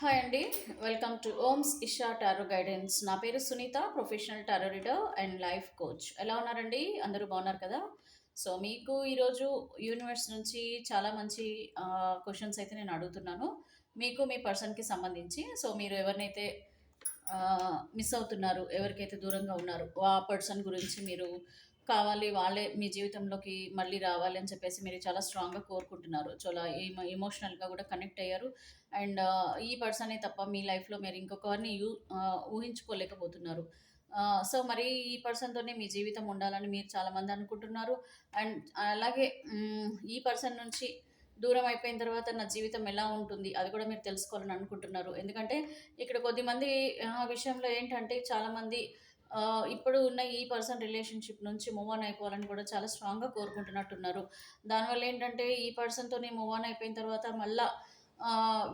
Hi అండి. Welcome to Oms Isha tarot guidance. నా పేరు Sunitha, professional tarot reader and life coach. ఎలా ఉన్నారండి? అందరూ బాగున్నారు కదా? సో మీకు ఈరోజు యూనివర్స్ నుంచి చాలా మంచి క్వశ్చన్స్ అయితే నేను అడుగుతున్నాను, మీకు మీ పర్సన్కి సంబంధించి. సో మీరు ఎవరినైతే మిస్ అవుతున్నారు, ఎవరికైతే దూరంగా ఉన్నారు, ఆ పర్సన్ గురించి మీరు కావాలి, వాళ్ళే మీ జీవితంలోకి మళ్ళీ రావాలి అని చెప్పేసి మీరు చాలా స్ట్రాంగ్గా కోరుకుంటున్నారు. చాలా ఎమోషనల్గా కూడా కనెక్ట్ అయ్యారు. అండ్ ఈ పర్సనే తప్ప మీ లైఫ్లో మీరు ఇంకొకరిని ఊహించుకోలేకపోతున్నారు. సో మరి ఈ పర్సన్తోనే మీ జీవితం ఉండాలని మీరు చాలామంది అనుకుంటున్నారు. అండ్ అలాగే ఈ పర్సన్ నుంచి దూరం అయిపోయిన తర్వాత నా జీవితం ఎలా ఉంటుంది అది కూడా మీరు తెలుసుకోవాలని అనుకుంటున్నారు. ఎందుకంటే ఇక్కడ కొద్దిమంది విషయంలో ఏంటంటే చాలామంది ఇప్పుడు ఉన్న ఈ పర్సన్ రిలేషన్షిప్ నుంచి మూవ్ ఆన్ అయిపోవాలని కూడా చాలా స్ట్రాంగ్గా కోరుకుంటున్నట్టున్నారు. దానివల్ల ఏంటంటే ఈ పర్సన్తోనే మూవ్ ఆన్ అయిపోయిన తర్వాత మళ్ళా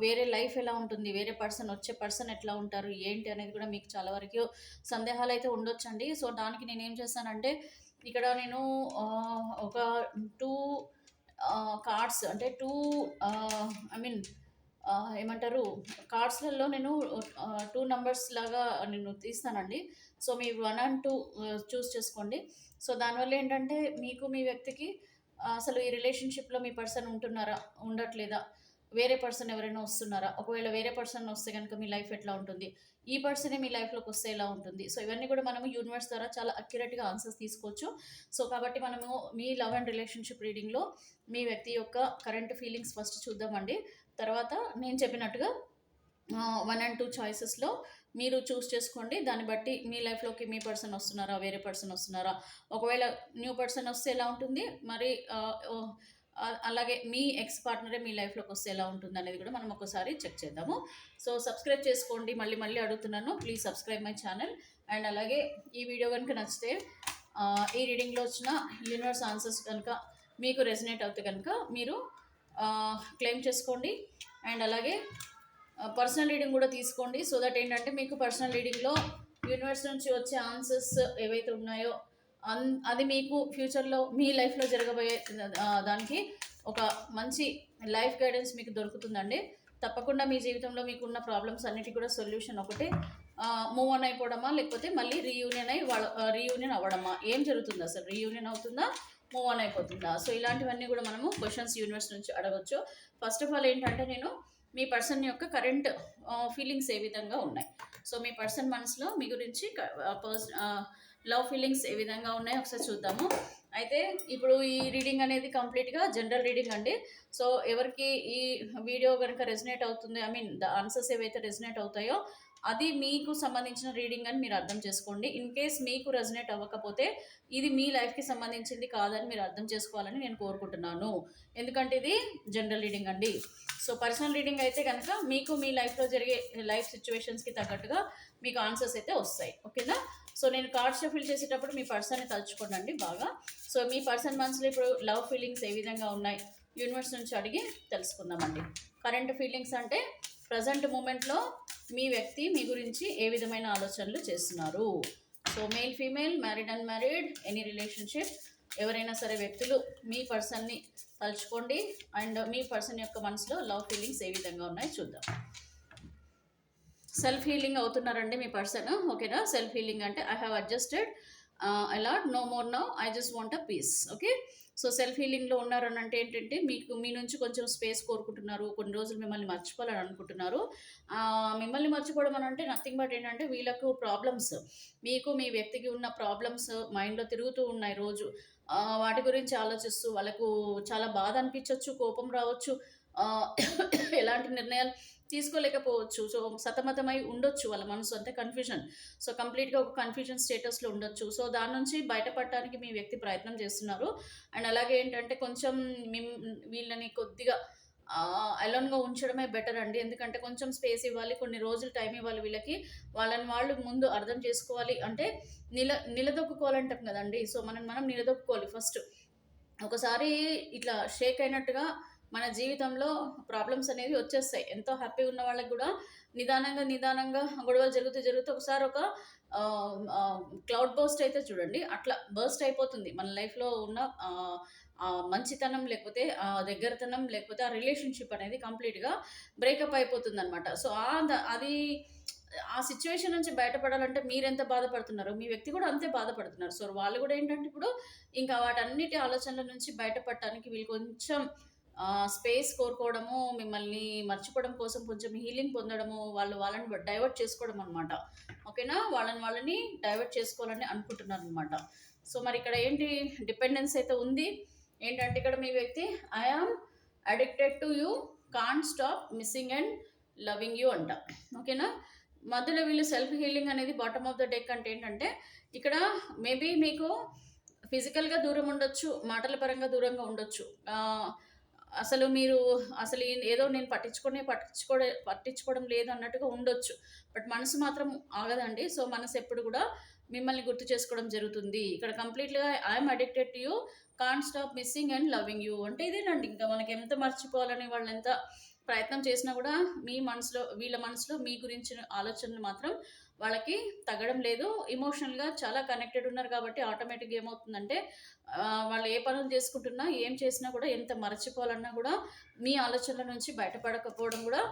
వేరే లైఫ్ ఎలా ఉంటుంది, వేరే పర్సన్ వచ్చే పర్సన్ ఎట్లా ఉంటారు, ఏంటి అనేది కూడా మీకు చాలా వరకు సందేహాలు అయితే ఉండొచ్చండి. సో దానికి నేనేం చేస్తానంటే ఇక్కడ నేను ఒక టూ కార్డ్స్ అంటే ఐ మీన్ ఏమంటారు, కార్డ్స్లలో నేను టూ నంబర్స్ లాగా నేను తీస్తానండి. సో మీ 1 అండ్ 2 చూస్ చేసుకోండి. సో దానివల్ల ఏంటంటే మీకు మీ వ్యక్తికి అసలు ఈ రిలేషన్షిప్లో మీ పర్సన్ ఉంటున్నారా, ఉండట్లేదా, వేరే పర్సన్ ఎవరైనా వస్తున్నారా, ఒకవేళ వేరే పర్సన్ వస్తే కనుక మీ లైఫ్ ఎట్లా ఉంటుంది, ఈ పర్సనే మీ లైఫ్లోకి వస్తే ఎలా ఉంటుంది. సో ఇవన్నీ కూడా మనము యూనివర్స్ ద్వారా చాలా అక్యురేట్గా ఆన్సర్స్ తీసుకోవచ్చు. సో కాబట్టి మనము మీ లవ్ అండ్ రిలేషన్షిప్ రీడింగ్లో మీ వ్యక్తి యొక్క కరెంట్ ఫీలింగ్స్ ఫస్ట్ చూద్దామండి. తర్వాత నేను చెప్పినట్టుగా 1 అండ్ 2 చాయిసెస్లో మీరు చూస్ చేసుకోండి. దాన్ని బట్టి మీ లైఫ్లోకి మీ పర్సన్ వస్తున్నారా, వేరే పర్సన్ వస్తున్నారా, ఒకవేళ న్యూ పర్సన్ వస్తే ఎలా ఉంటుంది, మరి అలాగే మీ ఎక్స్ పార్ట్నరే మీ లైఫ్లోకి వస్తే ఎలా ఉంటుంది అనేది కూడా మనం ఒకసారి చెక్ చేద్దాము. సో సబ్స్క్రైబ్ చేసుకోండి, మళ్ళీ మళ్ళీ అడుగుతున్నాను, please subscribe my channel. And అలాగే ఈ వీడియో కనుక నచ్చితే ఈ రీడింగ్లో వచ్చిన యూనివర్స్ ఆన్సర్స్ కనుక మీకు రెసినేట్ అవుతే కనుక మీరు క్లెయిమ్ చేసుకోండి. అండ్ అలాగే పర్సనల్ రీడింగ్ కూడా తీసుకోండి. సో దట్ ఏంటంటే మీకు పర్సనల్ రీడింగ్లో యూనివర్స్ నుంచి వచ్చే ఆన్సర్స్ ఏవైతే ఉన్నాయో అది మీకు ఫ్యూచర్లో మీ లైఫ్లో జరగబోయే దానికి ఒక మంచి లైఫ్ గైడెన్స్ మీకు దొరుకుతుందండి. తప్పకుండా మీ జీవితంలో మీకున్న ప్రాబ్లమ్స్ అన్నిటికీ కూడా సొల్యూషన్ ఒకటే. మూవ్ ఆన్ అయిపోవడమా, లేకపోతే మళ్ళీ రీయూనియన్ అవ్వడమా, ఏం జరుగుతుంది, అసలు రీయూనియన్ అవుతుందా, మూవ్ ఆన్ అయిపోతుందా. సో ఇలాంటివన్నీ కూడా మనము క్వశ్చన్స్ యూనివర్స్ నుంచి అడగచ్చు. ఫస్ట్ ఆఫ్ ఆల్ ఏంటంటే నేను మీ పర్సన్ యొక్క కరెంట్ ఫీలింగ్స్ ఏ విధంగా ఉన్నాయి, సో మీ పర్సన్ మనసులో మీ గురించి లవ్ ఫీలింగ్స్ ఏ విధంగా ఉన్నాయో ఒకసారి చూద్దాము. అయితే ఇప్పుడు ఈ రీడింగ్ అనేది కంప్లీట్గా జనరల్ రీడింగ్ అండి. సో ఎవరికి ఈ వీడియో కనుక రెసినేట్ అవుతుంది, ఐ మీన్ ద ఆన్సర్స్ ఏవైతే రెసినేట్ అవుతాయో అది మీకు సంబంధించిన రీడింగ్ అని మీరు అర్థం చేసుకోండి. ఇన్ కేస్ మీకు రెసినేట్ అవ్వకపోతే ఇది మీ లైఫ్కి సంబంధించింది కాదని మీరు అర్థం చేసుకోవాలని నేను కోరుకుంటున్నాను. ఎందుకంటే ఇది జనరల్ రీడింగ్ అండి. సో పర్సనల్ రీడింగ్ అయితే కనుక మీకు మీ లైఫ్లో జరిగే లైఫ్ సిచ్యువేషన్స్కి తగ్గట్టుగా మీకు ఆన్సర్స్ అయితే వస్తాయి. ఓకేనా. సో నేను కార్డ్ షఫిల్ చేసేటప్పుడు మీ పర్సన్ని తలుచుకోండి బాగా. సో మీ పర్సన్ మనసులో ఇప్పుడు లవ్ ఫీలింగ్స్ ఏ విధంగా ఉన్నాయి యూనివర్స్ నుంచి అడిగి తెలుసుకుందామండి. కరెంట్ ఫీలింగ్స్ అంటే ప్రజెంట్ మూమెంట్లో మీ వ్యక్తి మీ గురించి ఏ విధమైన ఆలోచనలు చేస్తున్నారు. So male, female, married, unmarried, any relationship, ఎవరైనా సరే వ్యక్తులు మీ పర్సన్ని తలుచుకోండి. అండ్ మీ పర్సన్ యొక్క మనసులో లవ్ ఫీలింగ్స్ ఏ విధంగా ఉన్నాయో చూద్దాం. సెల్ఫ్ హీలింగ్ అవుతున్నారండి మీ పర్సన్. ఓకేనా. సెల్ఫ్ హీలింగ్ అంటే I have adjusted a lot, no more now, I just want a peace. Okay. So self హీలింగ్లో ఉన్నారని అంటే ఏంటంటే మీ నుంచి కొంచెం స్పేస్ కోరుకుంటున్నారు, కొన్ని రోజులు మిమ్మల్ని మర్చిపోవాలని అనుకుంటున్నారు. మిమ్మల్ని మర్చిపోవడం అని అంటే నథింగ్ బట్ ఏంటంటే వీళ్ళకు ప్రాబ్లమ్స్, మీకు మీ వ్యక్తికి ఉన్న ప్రాబ్లమ్స్ మైండ్లో తిరుగుతూ ఉన్నాయి రోజు. వాటి గురించి ఆలోచిస్తూ వాళ్ళకు చాలా బాధ అనిపించవచ్చు, కోపం రావచ్చు, ఎలాంటి నిర్ణయాలు తీసుకోలేకపోవచ్చు. సో సతమతమై ఉండొచ్చు వాళ్ళ మనసు, అంతే కన్ఫ్యూజన్. సో కంప్లీట్గా ఒక కన్ఫ్యూజన్ స్టేటస్లో ఉండొచ్చు. సో దాని నుంచి బయటపడటానికి మీ వ్యక్తి ప్రయత్నం చేస్తున్నారు. అండ్ అలాగే ఏంటంటే కొంచెం వీళ్ళని కొద్దిగా అలోన్గా ఉంచడమే బెటర్ అండి. ఎందుకంటే కొంచెం స్పేస్ ఇవ్వాలి, కొన్ని రోజులు టైం ఇవ్వాలి వీళ్ళకి. వాళ్ళని వాళ్ళు ముందు అర్థం చేసుకోవాలి. అంటే నిలదొక్కుకోవాలంటాం కదండి. సో మనం నిలదొక్కుకోవాలి ఫస్ట్. ఒకసారి ఇట్లా షేక్ అయినట్టుగా మన జీవితంలో ప్రాబ్లమ్స్ అనేవి వచ్చేస్తాయి. ఎంతో హ్యాపీగా ఉన్న వాళ్ళకి కూడా నిదానంగా నిదానంగా గొడవలు జరుగుతూ ఒకసారి ఒక క్లౌడ్ బర్స్ట్ అయితే చూడండి, అట్లా బర్స్ట్ అయిపోతుంది మన లైఫ్లో ఉన్న మంచితనం లేకపోతే దగ్గరతనం లేకపోతే ఆ రిలేషన్షిప్ అనేది కంప్లీట్గా బ్రేకప్ అయిపోతుంది అనమాట. సో అది ఆ సిచ్యువేషన్ నుంచి బయటపడాలంటే మీరెంత బాధపడుతున్నారో మీ వ్యక్తి కూడా అంతే బాధపడుతున్నారు. సో వాళ్ళు కూడా ఏంటంటే ఇప్పుడు ఇంకా వాటన్నిటి ఆలోచనల నుంచి బయటపడటానికి వీళ్ళు కొంచెం స్పేస్ కోరుకోవడము, మిమ్మల్ని మర్చిపోవడం కోసం కొంచెం హీలింగ్ పొందడము, వాళ్ళని డైవర్ట్ చేసుకోవడం అనమాట. ఓకేనా? వాళ్ళని డైవర్ట్ చేసుకోవాలని అనుకుంటున్నారనమాట. సో మరి ఇక్కడ ఏంటి డిపెండెన్స్ అయితే ఉంది. ఏంటంటే ఇక్కడ మీ వ్యక్తి I am addicted to you, can't stop missing and loving you అంట. ఓకేనా? మధ్యలో వీళ్ళు సెల్ఫ్ హీలింగ్ అనేది బాటమ్ ఆఫ్ ద డెక్ అంటే ఏంటంటే ఇక్కడ మేబీ మీకు ఫిజికల్గా దూరం ఉండొచ్చు, మాటల పరంగా దూరంగా ఉండొచ్చు. అసలు మీరు అసలు ఏదో నేను పట్టించుకోవడం లేదు అన్నట్టుగా ఉండొచ్చు. బట్ మనసు మాత్రం ఆగదండి. సో మనసు ఎప్పుడు కూడా మిమ్మల్ని గుర్తు చేసుకోవడం జరుగుతుంది. ఇక్కడ కంప్లీట్‌గా I'm addicted to you, can't stop missing and loving you అంటే ఇదేనండి. ఇంకా మనకి ఎంత మర్చిపోవాలని వాళ్ళెంత ప్రయత్నం చేసినా కూడా వీళ్ళ మనసులో మీ గురించిన ఆలోచనలు మాత్రం వాళ్ళకి తగ్గడం లేదు. ఎమోషనల్‌గా చాలా కనెక్టెడ్ ఉన్నారు కాబట్టి ఆటోమేటిక్‌గా ఏమవుతుందంటే వాళ్ళు ఏ పనులు చేసుకుంటున్నా, ఏం చేసినా కూడా ఎంత మరచిపోవాలన్నా కూడా మీ ఆలోచనల నుంచి బయటపడకపోవడం కూడా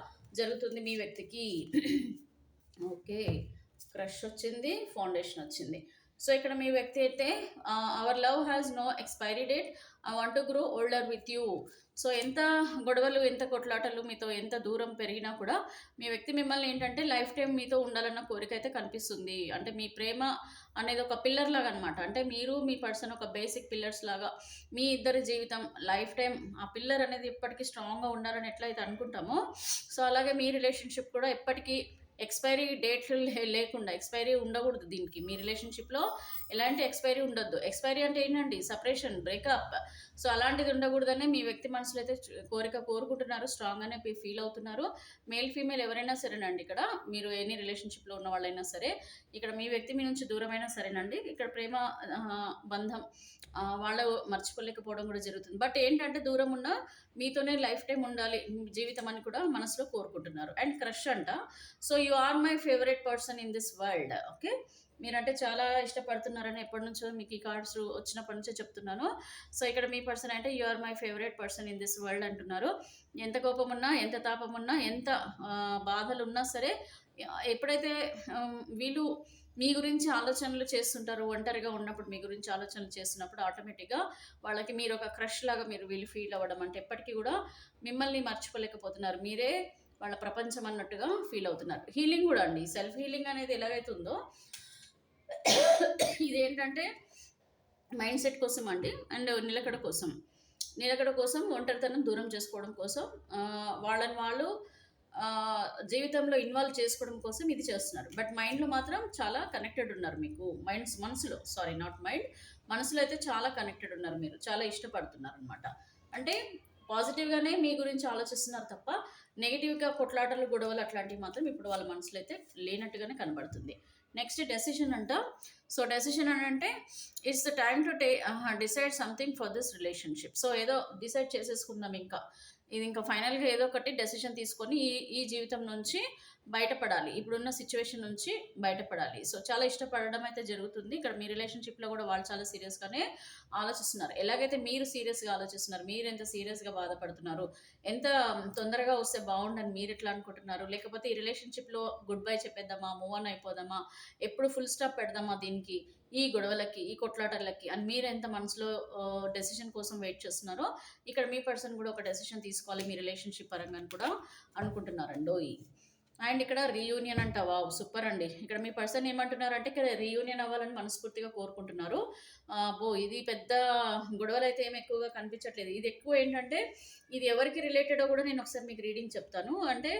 జరుగుతుంది మీ వ్యక్తికి. ఓకే. క్రష్ వచ్చింది, ఫౌండేషన్ వచ్చింది. సో ఇక్కడ మీ వ్యక్తి అయితే our love has no expiry date, I want to grow older with you. So ఎంత గొడవలు, ఎంత కొట్లాటలు, మీతో ఎంత దూరం పెరిగినా కూడా మీ వ్యక్తి మిమ్మల్ని ఏంటంటే లైఫ్ టైం మీతో ఉండాలన్న కోరిక అయితే కనిపిస్తుంది. అంటే మీ ప్రేమ అనేది ఒక పిల్లర్ లాగా అనమాట. అంటే మీరు మీ పర్సన్ ఒక బేసిక్ పిల్లర్స్ లాగా మీ ఇద్దరి జీవితం లైఫ్ టైం ఆ పిల్లర్ అనేది ఎప్పటికీ స్ట్రాంగ్గా ఉండాలని ఎట్లయితే అనుకుంటామో, సో అలాగే మీ రిలేషన్షిప్ కూడా ఎప్పటికీ ఎక్స్పైరీ డేట్లు లేకుండా, ఎక్స్పైరీ ఉండకూడదు దీనికి. మీ రిలేషన్షిప్లో ఎలాంటి ఎక్స్పైరీ ఉండొద్దు. ఎక్స్పైరీ అంటే ఏంటండి? Separation, breakup. సో అలాంటిది ఉండకూడదని మీ వ్యక్తి మనసులో అయితే కోరుకుంటున్నారు, స్ట్రాంగ్గానే ఫీల్ అవుతున్నారు. మేల్ ఫీమేల్ ఎవరైనా సరేనండి, ఇక్కడ మీరు ఎనీ రిలేషన్షిప్లో ఉన్న వాళ్ళైనా సరే, ఇక్కడ మీ వ్యక్తి మీ నుంచి దూరమైనా సరేనండి, ఇక్కడ ప్రేమ బంధం వాళ్ళు మర్చిపోలేకపోవడం కూడా జరుగుతుంది. బట్ ఏంటంటే దూరం ఉన్న మీతోనే లైఫ్ టైం ఉండాలి జీవితం అని కూడా మనసులో కోరుకుంటున్నారు. అండ్ క్రష్ అంట. So you are my favourite person in this world. Okay, మీరంటే చాలా ఇష్టపడుతున్నారని ఎప్పటి నుంచో మీకు ఈ కార్డ్స్ వచ్చినప్పటి నుంచో చెప్తున్నాను. సో ఇక్కడ మీ పర్సన్ అంటే you are my favourite person in this world అంటున్నారు. ఎంత కోపం ఉన్నా, ఎంత తాపం ఉన్నా, ఎంత బాధలు ఉన్నా సరే, ఎప్పుడైతే వీళ్ళు మీ గురించి ఆలోచనలు చేస్తుంటారు, ఒంటరిగా ఉన్నప్పుడు మీ గురించి ఆలోచనలు చేస్తున్నప్పుడు ఆటోమేటిక్గా వాళ్ళకి మీరు ఒక క్రష్ లాగా వీళ్ళు ఫీల్ అవ్వడం, అంటే ఎప్పటికీ కూడా మిమ్మల్ని మర్చిపోలేకపోతున్నారు, మీరే వాళ్ళ ప్రపంచం అన్నట్టుగా ఫీల్ అవుతున్నారు. హీలింగ్ కూడా అండి, సెల్ఫ్ హీలింగ్ అనేది ఎలాగైతుందో ఇదేంటంటే మైండ్ సెట్ కోసం అండి. అండ్ నిలకడ కోసం ఒంటరితనం దూరం చేసుకోవడం కోసం వాళ్ళని వాళ్ళు జీవితంలో ఇన్వాల్వ్ చేసుకోవడం కోసం ఇది చేస్తున్నారు. బట్ మైండ్లో మాత్రం చాలా కనెక్టెడ్ ఉన్నారు. మీకు మనసులో అయితే చాలా కనెక్టెడ్ ఉన్నారు. మీరు చాలా ఇష్టపడుతున్నారు అనమాట. అంటే పాజిటివ్గానే మీ గురించి ఆలోచిస్తున్నారు తప్ప నెగిటివ్గా కొట్లాటలు, గొడవలు అట్లాంటివి మాత్రం ఇప్పుడు వాళ్ళ మనసులో అయితే లేనట్టుగానే కనబడుతుంది. నెక్స్ట్ డెసిషన్ అంట. సో డెసిషన్ అని అంటే it's the time to decide something for this relationship. So ఏదో డిసైడ్ చేసేసుకుందాం, ఇది ఇంకా ఫైనల్గా ఏదో ఒకటి డెసిషన్ తీసుకొని ఈ జీవితం నుంచి బయటపడాలి, ఇప్పుడున్న సిచ్యువేషన్ నుంచి బయటపడాలి. సో చాలా ఇష్టపడడం అయితే జరుగుతుంది. ఇక్కడ మీ రిలేషన్షిప్లో కూడా వాళ్ళు చాలా సీరియస్గానే ఆలోచిస్తున్నారు. ఎలాగైతే మీరు సీరియస్గా ఆలోచిస్తున్నారు, మీరు ఎంత సీరియస్గా బాధపడుతున్నారు, ఎంత తొందరగా వస్తే బాగుండని మీరు ఎట్లా అనుకుంటున్నారు, లేకపోతే ఈ రిలేషన్షిప్లో గుడ్ బై చెప్పేద్దామా, మూవ్ ఆన్ అయిపోదామా, ఎప్పుడు ఫుల్ స్టాప్ పెడదామా దీనికి, ఈ గొడవలకి, ఈ కొట్లాటలకి అని మీరు ఎంత మనసులో డెసిషన్ కోసం వెయిట్ చేస్తున్నారో, ఇక్కడ మీ పర్సన్ కూడా ఒక డెసిషన్ తీసుకోవాలి మీ రిలేషన్షిప్ పరంగా కూడా అనుకుంటున్నారండి. అండ్ ఇక్కడ రీయూనియన్ అంట. వావ్, సూపర్ అండి. ఇక్కడ మీ పర్సన్ ఏమంటున్నారు అంటే ఇక్కడ రీయూనియన్ అవ్వాలని మనస్ఫూర్తిగా కోరుకుంటున్నారు. ఇది పెద్ద గొడవలు అయితే ఏమి ఎక్కువగా కనిపించట్లేదు. ఇది ఎక్కువ ఏంటంటే ఇది ఎవరికి రిలేటెడో కూడా నేను ఒకసారి మీకు రీడింగ్ చెప్తాను. అంటే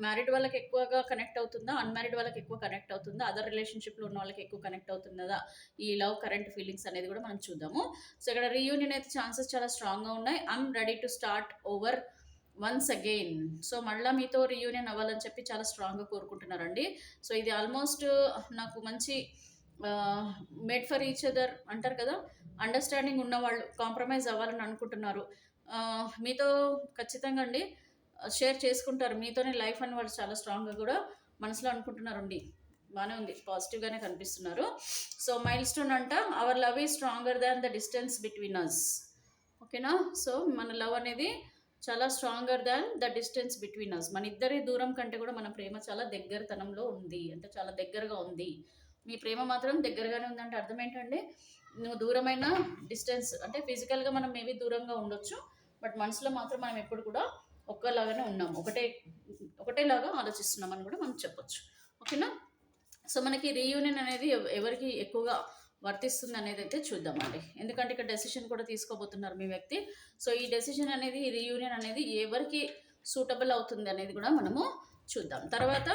మ్యారీడ్ వాళ్ళకి ఎక్కువగా కనెక్ట్ అవుతుందా, అన్మ్యారీడ్ వాళ్ళకి ఎక్కువ కనెక్ట్ అవుతుందా, అదర్ రిలేషన్షిప్లో ఉన్న వాళ్ళకి ఎక్కువ కనెక్ట్ అవుతుందా, ఈ లవ్ కరెంట్ ఫీలింగ్స్ అనేది కూడా మనం చూద్దాము. సో ఇక్కడ రీయూనియన్ అయితే ఛాన్సెస్ చాలా స్ట్రాంగ్గా ఉన్నాయి. I'm ready to start over once again. So మళ్ళీ మీతో రీయూనియన్ అవ్వాలని చెప్పి చాలా స్ట్రాంగ్గా కోరుకుంటున్నారండి. సో ఇది ఆల్మోస్ట్ నాకు మంచి మేడ్ ఫర్ ఈచ్ అదర్ అంటారు కదా, అండర్స్టాండింగ్ ఉన్నవాళ్ళు కాంప్రమైజ్ అవ్వాలని అనుకుంటున్నారు. మీతో ఖచ్చితంగా అండి షేర్ చేసుకుంటారు, మీతోనే లైఫ్ అని వాళ్ళు చాలా స్ట్రాంగ్గా కూడా మనసులో అనుకుంటున్నారండి. బాగానే ఉంది, పాజిటివ్గానే కనిపిస్తున్నారు. సో మైల్ స్టోన్ అంట, our love is stronger than the distance between us. ఓకేనా. సో మన లవ్ అనేది చాలా stronger than the distance between us. మన ఇద్దరి దూరం కంటే కూడా మన ప్రేమ చాలా దగ్గరతనంలో ఉంది, అంటే చాలా దగ్గరగా ఉంది. మీ ప్రేమ మాత్రం దగ్గరగానే ఉందంటే అర్థం ఏంటండి? నువ్వు దూరమైన డిస్టెన్స్ అంటే ఫిజికల్గా మనం మేబీ దూరంగా ఉండొచ్చు, బట్ మనసులో మాత్రం మనం ఎప్పుడు కూడా ఒక్కలాగానే ఉన్నాము, ఒకటేలాగా ఆలోచిస్తున్నాం అని కూడా మనం చెప్పొచ్చు. ఓకేనా. సో మనకి రీయూనియన్ అనేది ఎవరికి ఎక్కువగా వర్తిస్తుంది అనేది అయితే చూద్దామండి. ఎందుకంటే ఇక్కడ డెసిషన్ కూడా తీసుకోబోతున్నారు మీ వ్యక్తి. సో ఈ డెసిషన్ అనేది, ఈ రీయూనియన్ అనేది ఎవరికి సూటబుల్ అవుతుంది అనేది కూడా మనము చూద్దాం. తర్వాత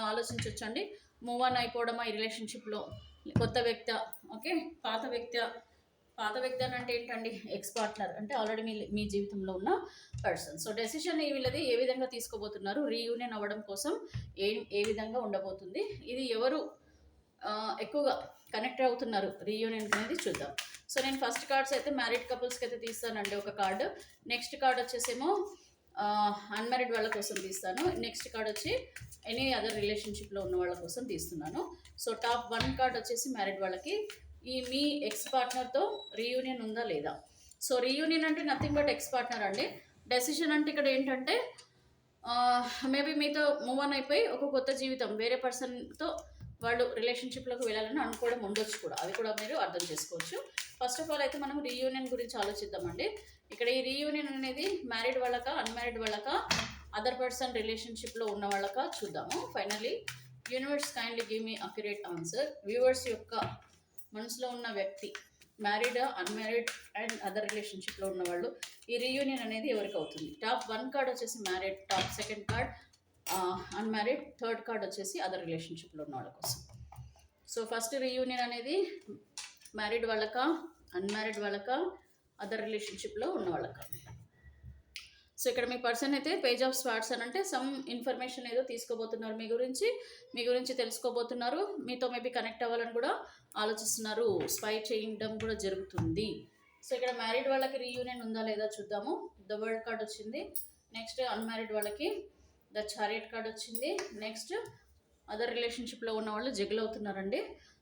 ఆలోచించవచ్చండి, మూవ్ ఆన్ అయిపోవడమా ఈ రిలేషన్షిప్లో, కొత్త వ్యక్తి, ఓకే పాత వ్యక్తి అని అంటే ఏంటండి? ఎక్స్ పార్ట్నర్ అంటే ఆల్రెడీ మీ జీవితంలో ఉన్న పర్సన్. సో డెసిషన్ వీళ్ళది ఏ విధంగా తీసుకోబోతున్నారు, రీయూనియన్ అవ్వడం కోసం ఏ విధంగా ఉండబోతుంది, ఇది ఎవరు ఎక్కువగా కనెక్ట్ అవుతున్నారు రీయూనియన్ అనేది చూద్దాం. సో నేను ఫస్ట్ కార్డ్స్ అయితే మ్యారీడ్ కపుల్స్కి అయితే తీస్తానండి ఒక కార్డు. నెక్స్ట్ కార్డ్ వచ్చేసేమో అన్మ్యారీడ్ వాళ్ళ కోసం తీస్తాను. నెక్స్ట్ కార్డ్ వచ్చి ఎనీ అదర్ రిలేషన్షిప్లో ఉన్న వాళ్ళ కోసం తీస్తున్నాను. సో టాప్ 1 కార్డ్ వచ్చేసి మ్యారీడ్ వాళ్ళకి, ఈ మీ ఎక్స్ పార్ట్నర్తో రీయూనియన్ ఉందా లేదా. సో రీయూనియన్ అంటే నథింగ్ బట్ ఎక్స్ పార్ట్నర్ అండి. డెసిషన్ అంటే ఇక్కడ ఏంటంటే మేబీ మీతో మూవ్ ఆన్ అయిపోయి ఒక కొత్త జీవితం వేరే పర్సన్తో వాళ్ళు రిలేషన్షిప్లోకి వెళ్ళాలని అనుకోవడం ఉండొచ్చు కూడా, అది కూడా మీరు అర్థం చేసుకోవచ్చు. ఫస్ట్ ఆఫ్ ఆల్ అయితే మనం రీయూనియన్ గురించి ఆలోచిద్దామండి. ఇక్కడ ఈ రీయూనియన్ అనేది మ్యారీడ్ వాళ్ళకా, అన్మ్యారీడ్ వాళ్ళకా, అదర్ పర్సన్ రిలేషన్షిప్లో ఉన్న వాళ్ళకా చూద్దాము. Finally universe kindly give me accurate answer. Viewers యొక్క మనసులో ఉన్న వ్యక్తి మ్యారీడ్, అన్మ్యారీడ్ అండ్ అదర్ రిలేషన్షిప్లో ఉన్న వాళ్ళు, ఈ రీయూనియన్ అనేది ఎవరికి అవుతుంది? టాప్ 1 కార్డ్ వచ్చేసి married, top 2nd card unmarried, 3rd card వచ్చేసి అదర్ రిలేషన్షిప్లో ఉన్న వాళ్ళ కోసం. సో ఫస్ట్ రీయూనియన్ అనేది మ్యారీడ్ వాళ్ళకా, అన్మ్యారీడ్ వాళ్ళకా, అదర్ రిలేషన్షిప్లో ఉన్న వాళ్ళకా. సో ఇక్కడ మీ పర్సన్ అయితే పేజ్ ఆఫ్ స్వార్డ్స్ అని అంటే సమ్ ఇన్ఫర్మేషన్ ఏదో తీసుకోబోతున్నారు మీ గురించి తెలుసుకోబోతున్నారు, మీతో మేబీ కనెక్ట్ అవ్వాలని కూడా ఆలోచిస్తున్నారు, స్పై చేయడం కూడా జరుగుతుంది. సో ఇక్కడ మ్యారీడ్ వాళ్ళకి రీయూనియన్ ఉందా లేదా చూద్దాము. ద వరల్డ్ కార్డ్ వచ్చింది. నెక్స్ట్ అన్మ్యారీడ్ వాళ్ళకి ద చారియట్ కార్డ్ వచ్చింది. నెక్స్ట్ అదర్ రిలేషన్షిప్లో ఉన్న వాళ్ళు జగిల్ అవుతున్నారండి.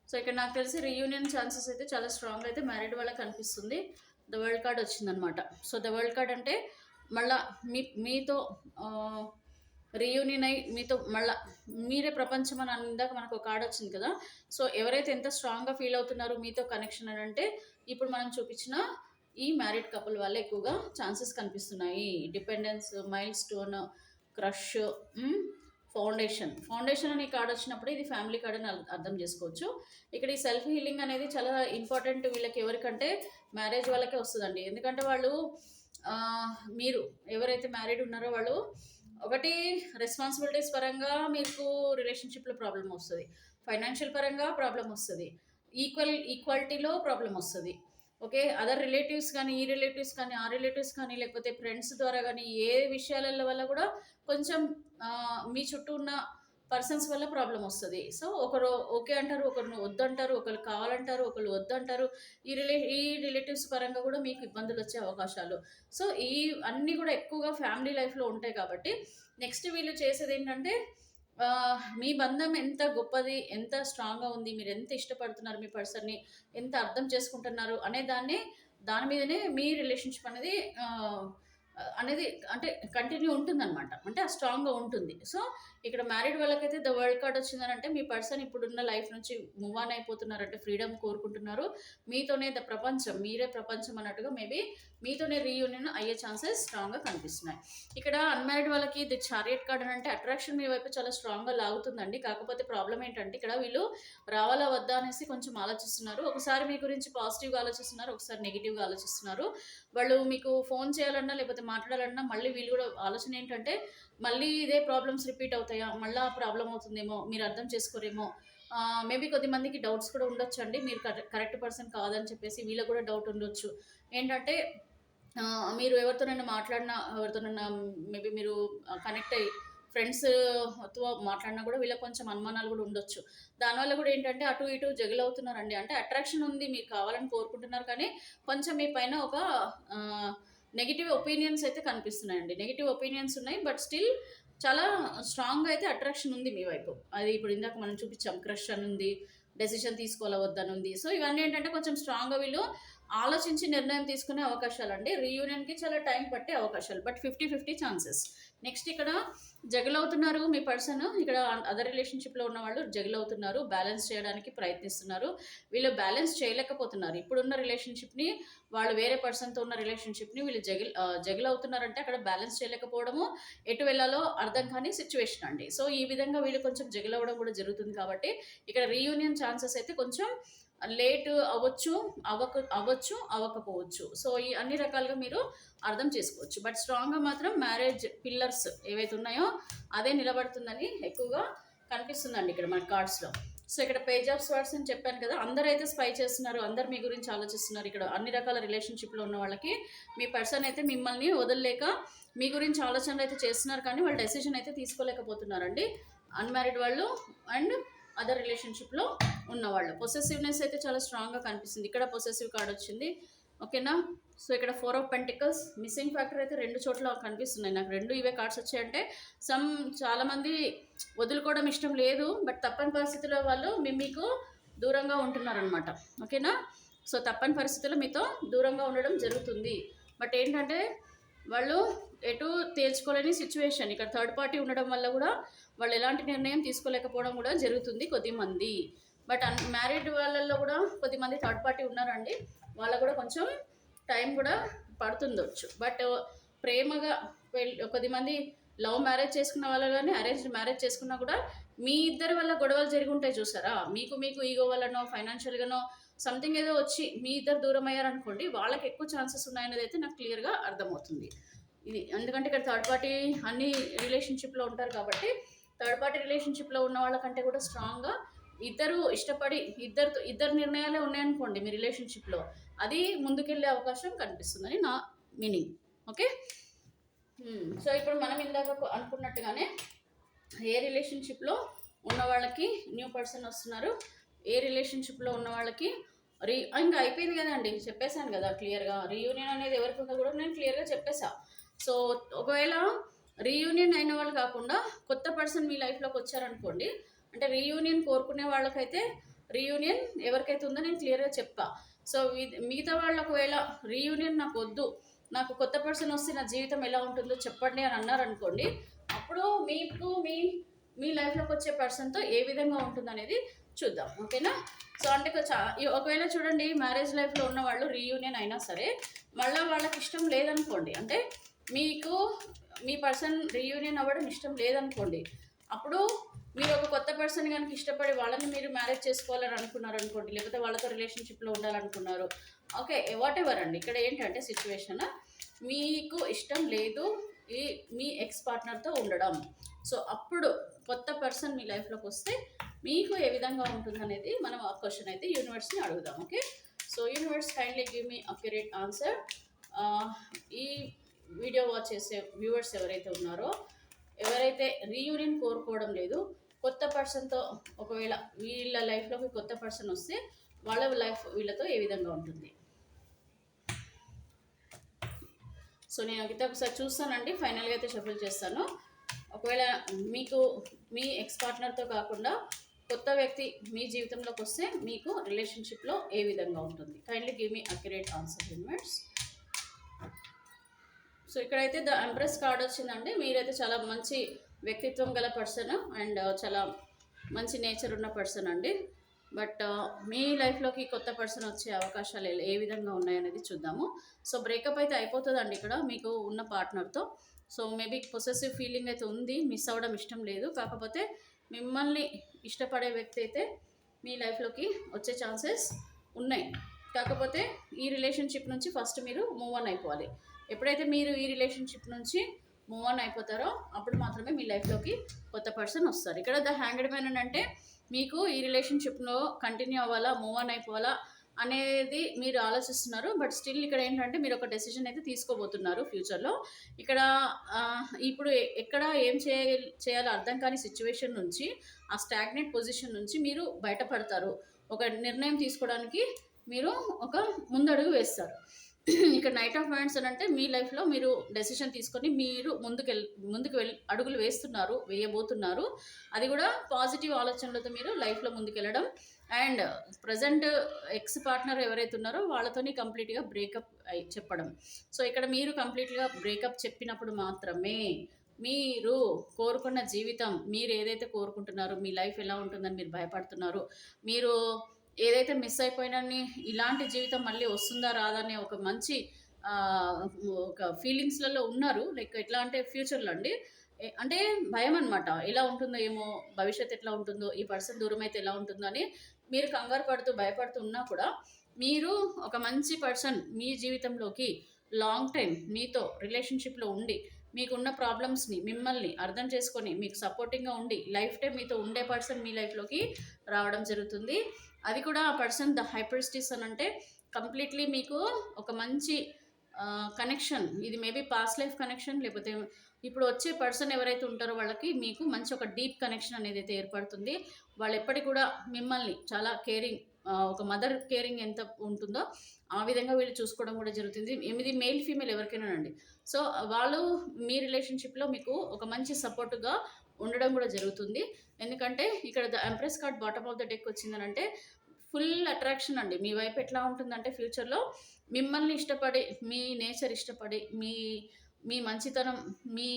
సో ఇక్కడ నాకు తెలిసి రీయూనియన్ ఛాన్సెస్ అయితే చాలా స్ట్రాంగ్ అయితే మ్యారీడ్ వాళ్ళకి కనిపిస్తుంది. ద వరల్డ్ కార్డ్ వచ్చిందనమాట. సో ద వరల్డ్ కార్డ్ అంటే మళ్ళా మీతో రీయూనియన్ అయ్యి మీతో మళ్ళీ మీరే ప్రపంచం అని అందాక మనకు ఒక కార్డ్ వచ్చింది కదా. సో ఎవరైతే ఎంత స్ట్రాంగ్గా ఫీల్ అవుతున్నారు మీతో కనెక్షన్ అని అంటే ఇప్పుడు మనం చూపించిన ఈ మ్యారీడ్ కపుల్ వల్ల ఎక్కువగా ఛాన్సెస్ కనిపిస్తున్నాయి. Dependence, mile stone, crush, foundation అని కార్డ్ వచ్చినప్పుడు ఇది ఫ్యామిలీ కార్డ్ అని అర్థం చేసుకోవచ్చు. ఇక్కడ ఈ సెల్ఫ్ హీలింగ్ అనేది చాలా ఇంపార్టెంట్ వీళ్ళకి, ఎవరికంటే మ్యారేజ్ వాళ్ళకే వస్తుందండి. ఎందుకంటే వాళ్ళు మీరు ఎవరైతే మ్యారీడ్ ఉన్నారో వాళ్ళు ఒకటి రెస్పాన్సిబిలిటీస్ పరంగా మీకు రిలేషన్షిప్లో ప్రాబ్లం వస్తుంది, ఫైనాన్షియల్ పరంగా ప్రాబ్లం వస్తుంది, ఈక్వాలిటీలో ప్రాబ్లం వస్తుంది. ఓకే, అదర్ రిలేటివ్స్ కానీ, ఈ రిలేటివ్స్ కానీ, ఆ రిలేటివ్స్ కానీ, లేకపోతే ఫ్రెండ్స్ ద్వారా కానీ ఏ విషయాల వల్ల కూడా కొంచెం మీ చుట్టూ ఉన్న పర్సన్స్ వల్ల ప్రాబ్లం వస్తుంది. సో ఒకరు ఓకే అంటారు, ఒకరు వద్దంటారు, ఒకరు కావాలంటారు, ఒకరు వద్దంటారు. ఈ రిలేటివ్స్ పరంగా కూడా మీకు ఇబ్బందులు వచ్చే అవకాశాలు. సో ఈ అన్నీ కూడా ఎక్కువగా ఫ్యామిలీ లైఫ్లో ఉంటాయి. కాబట్టి నెక్స్ట్ వీళ్ళు చేసేది ఏంటంటే మీ బంధం ఎంత గొప్పది, ఎంత స్ట్రాంగ్గా ఉంది, మీరు ఎంత ఇష్టపడుతున్నారు మీ పర్సన్ని, ఎంత అర్థం చేసుకుంటున్నారు అనే దాని మీదనే మీ రిలేషన్షిప్ అనేది అంటే కంటిన్యూ ఉంటుందన్నమాట, అంటే ఆ స్ట్రాంగ్గా ఉంటుంది. సో ఇక్కడ మ్యారీడ్ వాళ్ళకైతే ద వరల్డ్ కార్డ్ వచ్చిందని అంటే మీ పర్సన్ ఇప్పుడున్న లైఫ్ నుంచి మూవ్ ఆన్ అయిపోతున్నారంటే ఫ్రీడమ్ కోరుకుంటున్నారు, మీతోనే మీరే ప్రపంచం అన్నట్టుగా మేబీ మీతోనే రీయూనియన్ అయ్యే ఛాన్సెస్ స్ట్రాంగ్గా కనిపిస్తున్నాయి. ఇక్కడ అన్మ్యారీడ్ వాళ్ళకి ది చారియట్ కార్డ్ అని అంటే అట్రాక్షన్ మీ వైపు చాలా స్ట్రాంగ్గా లాగుతుందండి. కాకపోతే ప్రాబ్లం ఏంటంటే ఇక్కడ వీళ్ళు రావాలా వద్దా అనేసి కొంచెం ఆలోచిస్తున్నారు. ఒకసారి మీ గురించి పాజిటివ్గా ఆలోచిస్తున్నారు, ఒకసారి నెగిటివ్గా ఆలోచిస్తున్నారు. వాళ్ళు మీకు ఫోన్ చేయాలన్నా లేకపోతే మాట్లాడాలన్నా మళ్ళీ వీళ్ళు కూడా ఆలోచన ఏంటంటే మళ్ళీ ఇదే ప్రాబ్లమ్స్ రిపీట్ అవుతాయా, మళ్ళీ ప్రాబ్లం అవుతుందేమో, మీరు అర్థం చేసుకోరేమో, మేబీ కొద్దిమందికి డౌట్స్ కూడా ఉండొచ్చు అండి, మీరు కరెక్ట్ పర్సన్ కాదని చెప్పేసి వీళ్ళకి కూడా డౌట్ ఉండొచ్చు. ఏంటంటే మీరు ఎవరితోనైనా మేబీ మీరు కనెక్ట్ అయ్యి ఫ్రెండ్స్తో మాట్లాడినా కూడా వీళ్ళకి కొంచెం అనుమానాలు కూడా ఉండొచ్చు. దానివల్ల కూడా ఏంటంటే అటు ఇటు జగిల్ అవుతున్నారండి. అంటే అట్రాక్షన్ ఉంది, మీరు కావాలని కోరుకుంటున్నారు, కానీ కొంచెం మీ పైన ఒక నెగిటివ్ ఒపీనియన్స్ అయితే కనిపిస్తున్నాయండి. నెగిటివ్ ఒపీనియన్స్ ఉన్నాయి, బట్ స్టిల్ చాలా స్ట్రాంగ్గా అయితే అట్రాక్షన్ ఉంది మీ వైపు. అది ఇప్పుడు ఇందాక మనం చూపించాం, క్రష్ అని ఉంది, డెసిషన్ తీసుకోవాలా వద్దని ఉంది. సో ఇవన్నీ ఏంటంటే కొంచెం స్ట్రాంగ్గా వీళ్ళు ఆలోచించి నిర్ణయం తీసుకునే అవకాశాలండి. రీయూనియన్‌కి చాలా టైం పట్టే అవకాశాలు. But 50-50 chances. నెక్స్ట్ ఇక్కడ జగల్ అవుతున్నారు మీ పర్సన్. ఇక్కడ అదర్ రిలేషన్‌షిప్‌లో ఉన్నవాళ్ళు జగల్ అవుతున్నారు. బ్యాలెన్స్ చేయడానికి ప్రయత్నిస్తున్నారు. వీళ్ళు బ్యాలెన్స్ చేయలేకపోతున్నారు. ఇప్పుడున్న రిలేషన్‌షిప్‌ని వాళ్ళు వేరే పర్సన్‌తో ఉన్న రిలేషన్‌షిప్‌ని వీళ్ళు జగల్ అవుతున్నారంటే అక్కడ బ్యాలెన్స్ చేయలేకపోవడము, ఎటు వెళ్ళాలో అర్థం కాని సిచ్యువేషన్ అండి. సో, ఈ విధంగా వీళ్ళు కొంచెం జగల్ అవ్వడం కూడా జరుగుతుంది కాబట్టి ఇక్కడ రీయూనియన్ ఛాన్సెస్ అయితే కొంచెం లేట్ అవ్వచ్చు, అవ్వకపోవచ్చు. సో, ఈ అన్ని రకాలుగా మీరు అర్థం చేసుకోవచ్చు. బట్ స్ట్రాంగ్‌గా మాత్రం మ్యారేజ్ పిల్లర్స్ ఏవైతే ఉన్నాయో అదే నిలబడుతుందని ఎక్కువగా కనిపిస్తుందండి ఇక్కడ మన కార్డ్స్‌లో. సో, ఇక్కడ పేజ్ ఆఫ్ స్వర్డ్స్ అని చెప్పాను కదా! అందరైతే స్పై చేస్తున్నారు. అందరూ మీ గురించి ఆలోచిస్తున్నారు. ఇక్కడ అన్ని రకాల రిలేషన్‌షిప్‌లో ఉన్న వాళ్ళకి మీ పర్సన్ అయితే మిమ్మల్ని వదలలేక మీ గురించి ఆలోచనలు అయితే చేస్తున్నారు, కానీ వాళ్ళు డెసిషన్ అయితే తీసుకోలేకపోతున్నారండి. అన్‌మ్యారీడ్ వాళ్ళు అండ్ అదర్ రిలేషన్‌షిప్‌లో ఉన్నవాళ్ళు. పొసెసివ్‌నెస్ అయితే చాలా స్ట్రాంగ్‌గా కనిపిస్తుంది. ఇక్కడ పొసెసివ్ కార్డ్ వచ్చింది. ఓకేనా? సో, ఇక్కడ 4 ఆఫ్ పెంటికల్స్ మిస్సింగ్ ఫ్యాక్టర్ అయితే 2 చోట్ల కనిపిస్తున్నాయి. నాకు 2 ఇవే కార్డ్స్ వచ్చాయంటే చాలామంది వదులుకోవడం ఇష్టం లేదు. బట్ తప్పని పరిస్థితుల్లో వాళ్ళు మీకు దూరంగా ఉంటున్నారనమాట. ఓకేనా? సో, తప్పని పరిస్థితుల్లో మీతో దూరంగా ఉండడం జరుగుతుంది. బట్ ఏంటంటే వాళ్ళు ఎటు తేల్చుకోలేని సిచ్యువేషన్. ఇక్కడ థర్డ్ పార్టీ ఉండడం వల్ల కూడా వాళ్ళు ఎలాంటి నిర్ణయం తీసుకోలేకపోవడం కూడా జరుగుతుంది కొద్దిమంది. బట్ మ్యారీడ్ వాళ్ళల్లో కూడా కొద్దిమంది థర్డ్ పార్టీ ఉన్నారండి. వాళ్ళకు కూడా కొంచెం టైం కూడా పడుతుండొచ్చు. బట్ ప్రేమగా కొద్దిమంది లవ్ మ్యారేజ్ చేసుకున్న వాళ్ళు కానీ అరేంజ్డ్ మ్యారేజ్ చేసుకున్నా కూడా మీ ఇద్దరి వల్ల గొడవలు జరిగి ఉంటాయి చూసారా? మీకు ఈగో వల్లనో ఫైనాన్షియల్గానో సంథింగ్ ఏదో వచ్చి మీ ఇద్దరు దూరం అయ్యారనుకోండి, వాళ్ళకి ఎక్కువ ఛాన్సెస్ ఉన్నాయనేది అయితే నాకు క్లియర్గా అర్థమవుతుంది. ఇది ఎందుకంటే ఇక్కడ థర్డ్ పార్టీ అన్ని రిలేషన్షిప్లో ఉంటారు కాబట్టి థర్డ్ పార్టీ రిలేషన్షిప్లో ఉన్న వాళ్ళకంటే కూడా స్ట్రాంగ్గా ఇద్దరు ఇష్టపడి ఇద్దరు నిర్ణయాలే ఉన్నాయనుకోండి మీ రిలేషన్షిప్లో, అది ముందుకెళ్ళే అవకాశం కనిపిస్తుందని నా మీనింగ్. ఓకే. సో, ఇప్పుడు మనం ఇందాక అనుకున్నట్టుగానే ఏ రిలేషన్షిప్లో ఉన్న వాళ్ళకి న్యూ పర్సన్ వస్తున్నారు, ఏ రిలేషన్షిప్లో ఉన్న వాళ్ళకి ఇంకా అయిపోయింది కదండి, చెప్పేశాను కదా క్లియర్గా. రీయూనియన్ అనేది ఎవరికి ఉందో కూడా నేను క్లియర్గా చెప్పేసా. సో, ఒకవేళ రీయూనియన్ అయిన వాళ్ళు కాకుండా కొత్త పర్సన్ మీ లైఫ్లోకి వచ్చారనుకోండి, అంటే రీయూనియన్ కోరుకునే వాళ్ళకైతే రీయూనియన్ ఎవరికైతే ఉందో నేను క్లియర్గా చెప్పా. సో, మిగతా వాళ్ళు ఒకవేళ రీయూనియన్ నాకు వద్దు, నాకు కొత్త పర్సన్ వస్తే నా జీవితం ఎలా ఉంటుందో చెప్పండి అని అన్నారనుకోండి, అప్పుడు మీకు మీ లైఫ్లోకి వచ్చే పర్సన్తో ఏ విధంగా ఉంటుందనేది చూద్దాం. ఓకేనా? సో, అంటే ఒకవేళ చూడండి, మ్యారేజ్ లైఫ్లో ఉన్న వాళ్ళు రీయూనియన్ అయినా సరే మళ్ళీ వాళ్ళకి ఇష్టం లేదనుకోండి, అంటే మీకు మీ పర్సన్ రీయూనియన్ అవ్వడం ఇష్టం లేదనుకోండి, అప్పుడు మీరు ఒక కొత్త పర్సన్ కనుక ఇష్టపడి వాళ్ళని మీరు మ్యారేజ్ చేసుకోవాలని అనుకున్నారు అనుకోండి, లేకపోతే వాళ్ళతో రిలేషన్షిప్లో ఉండాలనుకున్నారు, ఓకే, వాట్ ఎవర్ అండి. ఇక్కడ ఏంటంటే సిచ్యువేషన్, మీకు ఇష్టం లేదు మీ ఎక్స్ పార్ట్నర్తో ఉండడం. సో, అప్పుడు కొత్త పర్సన్ మీ లైఫ్లోకి వస్తే మీకు ఏ విధంగా ఉంటుందనేది మనం ఆ క్వశ్చన్ అయితే యూనివర్స్ని అడుగుదాం. Okay. So, universe kindly give me accurate answer. ఈ వీడియో వాచ్ చేసే వ్యూవర్స్ ఎవరైతే ఉన్నారో, ఎవరైతే రీయూనియన్ కోరుకోవడం లేదు, కొత్త పర్సన్తో ఒకవేళ వీళ్ళ లైఫ్లోకి కొత్త పర్సన్ వస్తే వాళ్ళ లైఫ్ వీళ్ళతో ఏ విధంగా ఉంటుంది. సో, నేను ఒకసారి చూస్తానండి, ఫైనల్గా అయితే షఫుల్ చేస్తాను. ఒకవేళ మీకు మీ ఎక్స్ పార్ట్నర్తో కాకుండా కొత్త వ్యక్తి మీ జీవితంలోకి వస్తే మీకు రిలేషన్షిప్లో ఏ విధంగా ఉంటుంది. Kindly give me accurate answer universe. So, ఇక్కడైతే ద ఎంప్రెస్ కార్డ్ వచ్చిందండి. మీరైతే చాలా మంచి వ్యక్తిత్వం గల పర్సన్ అండ్ చాలా మంచి నేచర్ ఉన్న పర్సన్ అండి. బట్ మీ లైఫ్లోకి కొత్త పర్సన్ వచ్చే అవకాశాలు ఏ విధంగా ఉన్నాయనేది చూద్దాము. సో, బ్రేకప్ అయితే అయిపోతుందండి ఇక్కడ మీకు ఉన్న పార్ట్నర్తో. సో, మేబీ పొసెసివ్ ఫీలింగ్ అయితే ఉంది, మిస్ అవ్వడం ఇష్టం లేదు. కాకపోతే మిమ్మల్ని ఇష్టపడే వ్యక్తి అయితే మీ లైఫ్లోకి వచ్చే ఛాన్సెస్ ఉన్నాయి. కాకపోతే ఈ రిలేషన్షిప్ నుంచి ఫస్ట్ మీరు మూవ్ ఆన్ అయిపోవాలి. ఎప్పుడైతే మీరు ఈ రిలేషన్షిప్ నుంచి మూవ్ ఆన్ అయిపోతారో అప్పుడు మాత్రమే మీ లైఫ్లోకి కొత్త పర్సన్ వస్తారు. ఇక్కడ ద హ్యాంగ్డ్ మ్యాన్ అంటే మీకు ఈ రిలేషన్షిప్లో కంటిన్యూ అవ్వాలా, మూవ్ ఆన్ అయిపోవాలా అనేది మీరు ఆలోచిస్తున్నారు. బట్ స్టిల్ ఇక్కడ ఏంటంటే మీరు ఒక డెసిషన్ అయితే తీసుకోబోతున్నారు ఫ్యూచర్లో. ఇక్కడ ఇప్పుడు ఎక్కడ ఏం చేయాలో అర్థం కాని సిచ్యువేషన్ నుంచి, ఆ స్టాగ్నెట్ పొజిషన్ నుంచి మీరు బయటపడతారు. ఒక నిర్ణయం తీసుకోవడానికి మీరు ఒక ముందడుగు వేస్తారు. ఇక్కడ నైట్ ఆఫ్ మైండ్స్ అని అంటే మీ లైఫ్లో మీరు డెసిషన్ తీసుకొని మీరు ముందుకు వెళ్ళి అడుగులు వేయబోతున్నారు. అది కూడా పాజిటివ్ ఆలోచనలతో మీరు లైఫ్లో ముందుకెళ్ళడం. అండ్ ప్రజెంట్ ఎక్స్ పార్ట్నర్ ఎవరైతే ఉన్నారో వాళ్ళతోని కంప్లీట్గా బ్రేకప్ చెప్పడం. సో ఇక్కడ మీరు కంప్లీట్గా బ్రేకప్ చెప్పినప్పుడు మాత్రమే మీరు కోరుకున్న జీవితం, మీరు ఏదైతే కోరుకుంటున్నారో, మీ లైఫ్ ఎలా ఉంటుందని మీరు భయపడుతున్నారు, మీరు ఏదైతే మిస్ అయిపోయినని ఇలాంటి జీవితం మళ్ళీ వస్తుందా రాదా అనే ఒక మంచి ఒక ఫీలింగ్స్లలో ఉన్నారు. లైక్ ఎట్లా అంటే ఫ్యూచర్లో అండి, అంటే భయం అనమాట. ఎలా ఉంటుందో ఏమో, భవిష్యత్తు ఎట్లా ఉంటుందో, ఈ పర్సన్ దూరం అయితే ఎలా ఉంటుందో అని మీరు కంగారు పడుతూ భయపడుతూ ఉన్నా కూడా మీరు ఒక మంచి పర్సన్ మీ జీవితంలోకి లాంగ్ టైం మీతో రిలేషన్షిప్లో ఉండి మీకున్న ప్రాబ్లమ్స్ని మిమ్మల్ని అర్థం చేసుకొని మీకు సపోర్టింగ్గా ఉండి లైఫ్ టైం మీతో ఉండే పర్సన్ మీ లైఫ్లోకి రావడం జరుగుతుంది. అది కూడా ఆ పర్సన్ ద హైపర్స్టిస్ అని అంటే కంప్లీట్లీ మీకు ఒక మంచి కనెక్షన్. ఇది మేబీ పాస్ట్ లైఫ్ కనెక్షన్, లేకపోతే ఇప్పుడు వచ్చే పర్సన్ ఎవరైతే ఉంటారో వాళ్ళకి మీకు మంచి ఒక డీప్ కనెక్షన్ అనేది అయితే ఏర్పడుతుంది. వాళ్ళు ఎప్పటికి కూడా మిమ్మల్ని చాలా కేరింగ్, ఒక మదర్ కేరింగ్ ఎంత ఉంటుందో ఆ విధంగా వీళ్ళు చూసుకోవడం కూడా జరుగుతుంది. ఇది మేల్ ఫీమేల్ ఎవరికైనా అండి. సో వాళ్ళు మీ రిలేషన్షిప్లో మీకు ఒక మంచి సపోర్టుగా ఉండడం కూడా జరుగుతుంది. ఎందుకంటే ఇక్కడ the empress card bottom of the deck వచ్చిందని అంటే ఫుల్ అట్రాక్షన్ అండి. మీ వైపు ఎట్లా ఉంటుందంటే ఫ్యూచర్లో మిమ్మల్ని ఇష్టపడి, మీ నేచర్ ఇష్టపడి, మీ మీ మంచితనం, మీ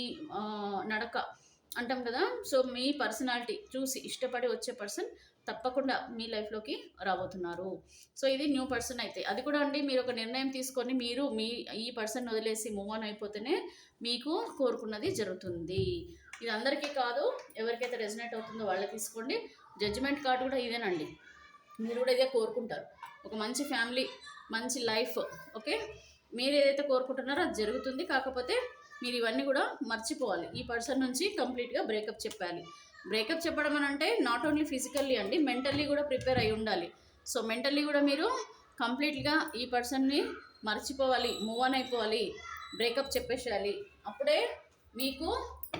నడక అంటాం కదా, సో మీ పర్సనాలిటీ చూసి ఇష్టపడి వచ్చే పర్సన్ తప్పకుండా మీ లైఫ్లోకి రాబోతున్నారు. సో ఇది న్యూ పర్సన్ అయితే అది కూడా అండి, మీరు ఒక నిర్ణయం తీసుకొని మీరు ఈ పర్సన్ వదిలేసి మూవ్ ఆన్ అయిపోతేనే మీకు కోరుకున్నది జరుగుతుంది. ఇది అందరికీ కాదు, ఎవరికైతే రెజనేట్ అవుతుందో వాళ్ళకి తీసుకోండి. జడ్జిమెంట్ కార్డు కూడా ఇదేనండి. మీరు కూడా ఇదే కోరుకుంటారు, ఒక మంచి ఫ్యామిలీ, మంచి లైఫ్. ఓకే, మీరు ఏదైతే కోరుకుంటున్నారో అది జరుగుతుంది. కాకపోతే మీరు ఇవన్నీ కూడా మర్చిపోవాలి. ఈ పర్సన్ నుంచి కంప్లీట్గా బ్రేకప్ చెప్పాలి. బ్రేకప్ చెప్పడం అని అంటే నాట్ ఓన్లీ ఫిజికల్లీ అండి, మెంటల్లీ కూడా ప్రిపేర్ అయి ఉండాలి. సో మెంటల్లీ కూడా మీరు కంప్లీట్గా ఈ పర్సన్ని మర్చిపోవాలి, మూవ్ ఆన్ అయిపోవాలి, బ్రేకప్ చెప్పేసేయాలి. అప్పుడే మీకు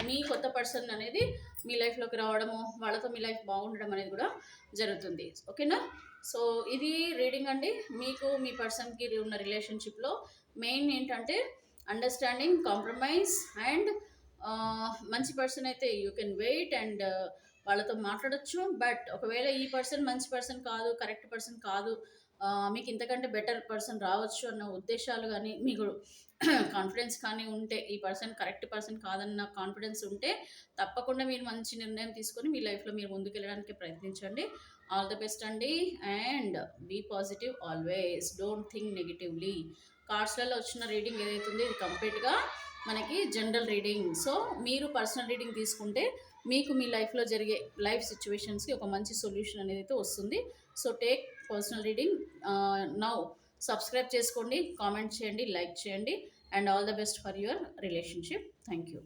మీ కొత్త పర్సన్ అనేది మీ లైఫ్లోకి రావడము, వాళ్ళతో మీ లైఫ్ బాగుండడం అనేది కూడా జరుగుతుంది. ఓకేనా? సో ఇది రీడింగ్ అండి. మీకు మీ పర్సన్కి ఉన్న రిలేషన్షిప్లో మెయిన్ ఏంటంటే అండర్స్టాండింగ్, కాంప్రమైజ్ అండ్ మంచి పర్సన్ అయితే యూ కెన్ వెయిట్ అండ్ వాళ్ళతో మాట్లాడచ్చు. బట్ ఒకవేళ ఈ పర్సన్ మంచి పర్సన్ కాదు, కరెక్ట్ పర్సన్ కాదు, మీకు ఇంతకంటే బెటర్ పర్సన్ రావచ్చు అన్న ఉద్దేశాలు కానీ, మీకు కాన్ఫిడెన్స్ కానీ ఉంటే, ఈ పర్సన్ కరెక్ట్ పర్సన్ కాదన్న కాన్ఫిడెన్స్ ఉంటే తప్పకుండా మీరు మంచి నిర్ణయం తీసుకొని మీ లైఫ్లో మీరు ముందుకెళ్ళడానికి ప్రయత్నించండి. ఆల్ ద బెస్ట్ అండి. And be positive always, don't think negatively. కార్డ్స్లలో వచ్చిన రీడింగ్ ఏదైతే ఉందో ఇది కంప్లీట్గా మనకి జనరల్ రీడింగ్. సో మీరు పర్సనల్ రీడింగ్ తీసుకుంటే మీకు మీ లైఫ్లో జరిగే లైఫ్ సిచ్యువేషన్స్కి ఒక మంచి సొల్యూషన్ అనేది అయితే వస్తుంది. So take personal reading now. Subscribe చేసుకోండి, కామెంట్ చేయండి, లైక్ చేయండి. And all the best for your relationship. Thank you.